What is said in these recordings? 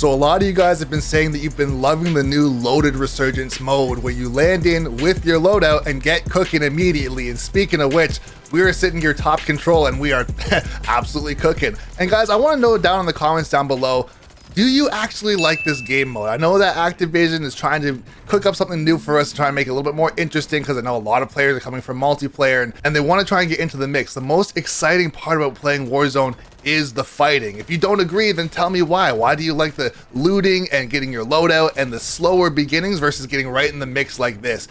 So a lot of you guys have been saying that you've been loving the new loaded Resurgence mode where you land in with your loadout and get cooking immediately. And speaking of which, we are sitting here top control and we are absolutely cooking. And guys, I want to know down in the comments down below, do you actually like this game mode? I know that Activision is trying to cook up something new for us to try and make it a little bit more interesting, because I know a lot of players are coming from multiplayer and they want to try and get into the mix. The most exciting part about playing Warzone is the fighting. If you don't agree, then tell me why. Why do you like the looting and getting your loadout and the slower beginnings versus getting right in the mix like this?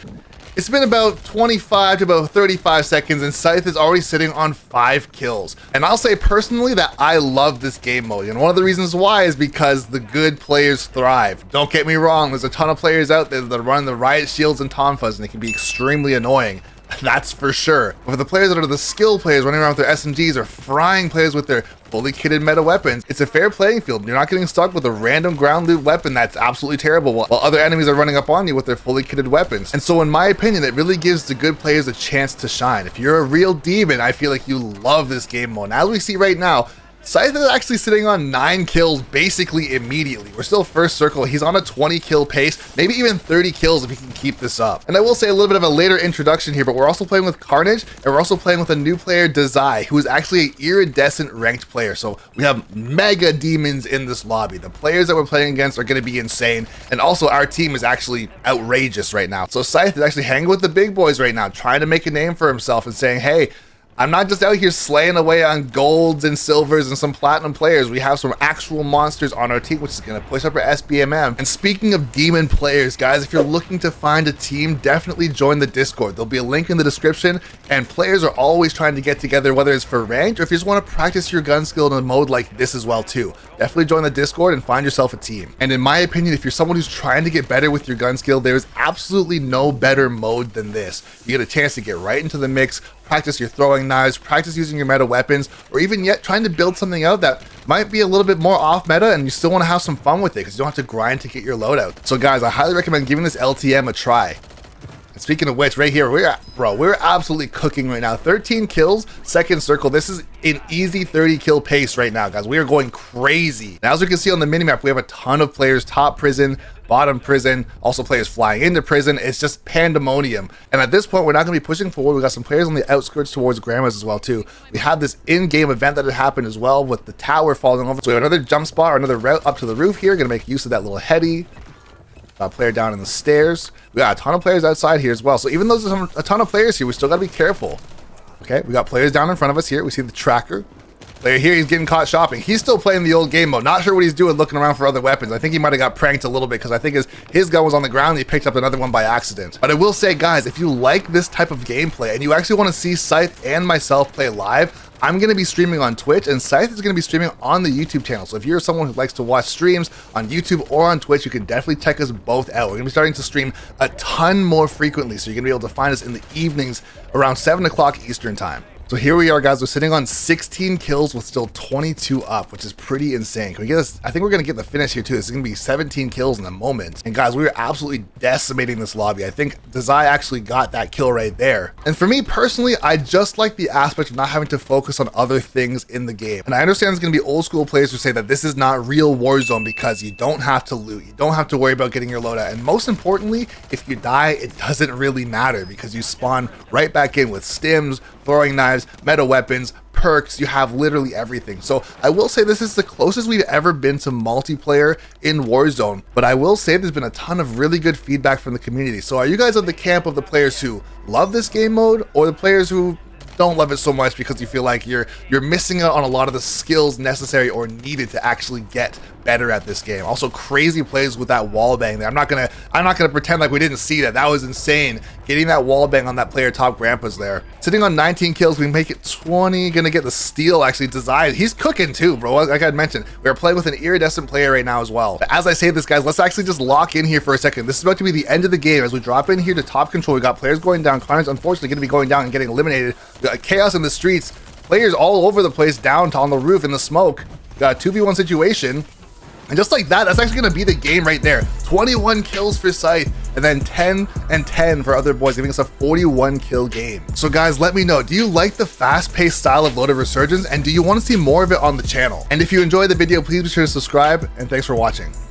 It's been about 25 to about 35 seconds and Scythe is already sitting on 5 kills. And I'll say personally that I love this game mode. And one of the reasons why is because the good players thrive. Don't get me wrong, there's a ton of players out there that run the riot shields and tonfas and it can be extremely annoying. That's for sure. But for the players that are the skill players running around with their SMGs or frying players with their fully kitted meta weapons, it's a fair playing field. You're not getting stuck with a random ground loot weapon that's absolutely terrible while other enemies are running up on you with their fully kitted weapons. And so in my opinion, it really gives the good players a chance to shine. If you're a real demon, I feel like you love this game mode. And as we see right now, Scythe is actually sitting on 9 kills basically immediately. We're still first circle. He's on a 20 kill pace, maybe even 30 kills if he can keep this up. And I will say a little bit of a later introduction here, but we're also playing with Carnage and we're also playing with a new player, Desai, who is actually an iridescent ranked player. So we have mega demons in this lobby. The players that we're playing against are going to be insane. And also our team is actually outrageous right now. So Scythe is actually hanging with the big boys right now, trying to make a name for himself and saying, hey, I'm not just out here slaying away on golds and silvers and some platinum players. We have some actual monsters on our team, which is going to push up our SBMM. And speaking of demon players, guys, if you're looking to find a team, definitely join the Discord. There'll be a link in the description, and players are always trying to get together, whether it's for ranked or if you just want to practice your gun skill in a mode like this as well too. Definitely join the Discord and find yourself a team. And in my opinion, if you're someone who's trying to get better with your gun skill, there's absolutely no better mode than this. You get a chance to get right into the mix, practice your throwing knives, practice using your meta weapons, or even yet trying to build something out that might be a little bit more off meta and you still want to have some fun with it because you don't have to grind to get your loadout. So guys, I highly recommend giving this LTM a try. And speaking of which, right here, we're absolutely cooking right now. 13 kills, second circle. This is an easy 30 kill pace right now, guys. We are going crazy. Now, as we can see on the minimap, we have a ton of players, top prison, bottom prison, also players flying into prison. It's just pandemonium. And at this point, we're not going to be pushing forward. We got some players on the outskirts towards Grandma's as well too. We have this in-game event that had happened as well with the tower falling over. So we have another jump spot or another route up to the roof here. Going to make use of that little heady. Got a player down in the stairs. We got a ton of players outside here as well. So even though there's a ton of players here, we still got to be careful. Okay, we got players down in front of us here. We see the tracker. Player here, he's getting caught shopping. He's still playing the old game mode. Not sure what he's doing, looking around for other weapons. I think he might have got pranked a little bit because I think his gun was on the ground and he picked up another one by accident. But I will say, guys, if you like this type of gameplay and you actually want to see Scythe and myself play live, I'm going to be streaming on Twitch and Scythe is going to be streaming on the YouTube channel. So if you're someone who likes to watch streams on YouTube or on Twitch, you can definitely check us both out. We're going to be starting to stream a ton more frequently. So you're going to be able to find us in the evenings around 7 o'clock Eastern time. So here we are, guys. We're sitting on 16 kills with still 22 up, which is pretty insane. Can we get this? I think we're going to get the finish here too. This is going to be 17 kills in a moment. And guys, we were absolutely decimating this lobby. I think Desai actually got that kill right there. And for me personally, I just like the aspect of not having to focus on other things in the game. And I understand there's going to be old school players who say that this is not real Warzone because you don't have to loot. You don't have to worry about getting your loadout. And most importantly, if you die, it doesn't really matter because you spawn right back in with stims, throwing knives, meta weapons, perks. You have literally everything. So I will say this is the closest we've ever been to multiplayer in Warzone, but I will say there's been a ton of really good feedback from the community. So are you guys at the camp of the players who love this game mode or the players who don't love it so much because you feel like you're missing out on a lot of the skills necessary or needed to actually get better at this game? Also, crazy plays with that wall bang there. I'm not gonna pretend like we didn't see that. That was insane. Getting that wall bang on that player top grandpa's there. Sitting on 19 kills, we make it 20. Gonna get the steal actually. Desai, he's cooking too, bro. Like I mentioned, we are playing with an iridescent player right now as well. But as I say this, guys, let's actually just lock in here for a second. This is about to be the end of the game. As we drop in here to top control, we got players going down. Carnage unfortunately gonna be going down and getting eliminated. We got chaos in the streets. Players all over the place down on the roof in the smoke. We got a 2v1 situation. And just like that, that's actually going to be the game right there. 21 kills for Scythe. and then 10 and 10 for other boys, giving us a 41 kill game. So guys, let me know, do you like the fast-paced style of loaded Resurgence, and do you want to see more of it on the channel? And if you enjoyed the video, please be sure to subscribe, and thanks for watching.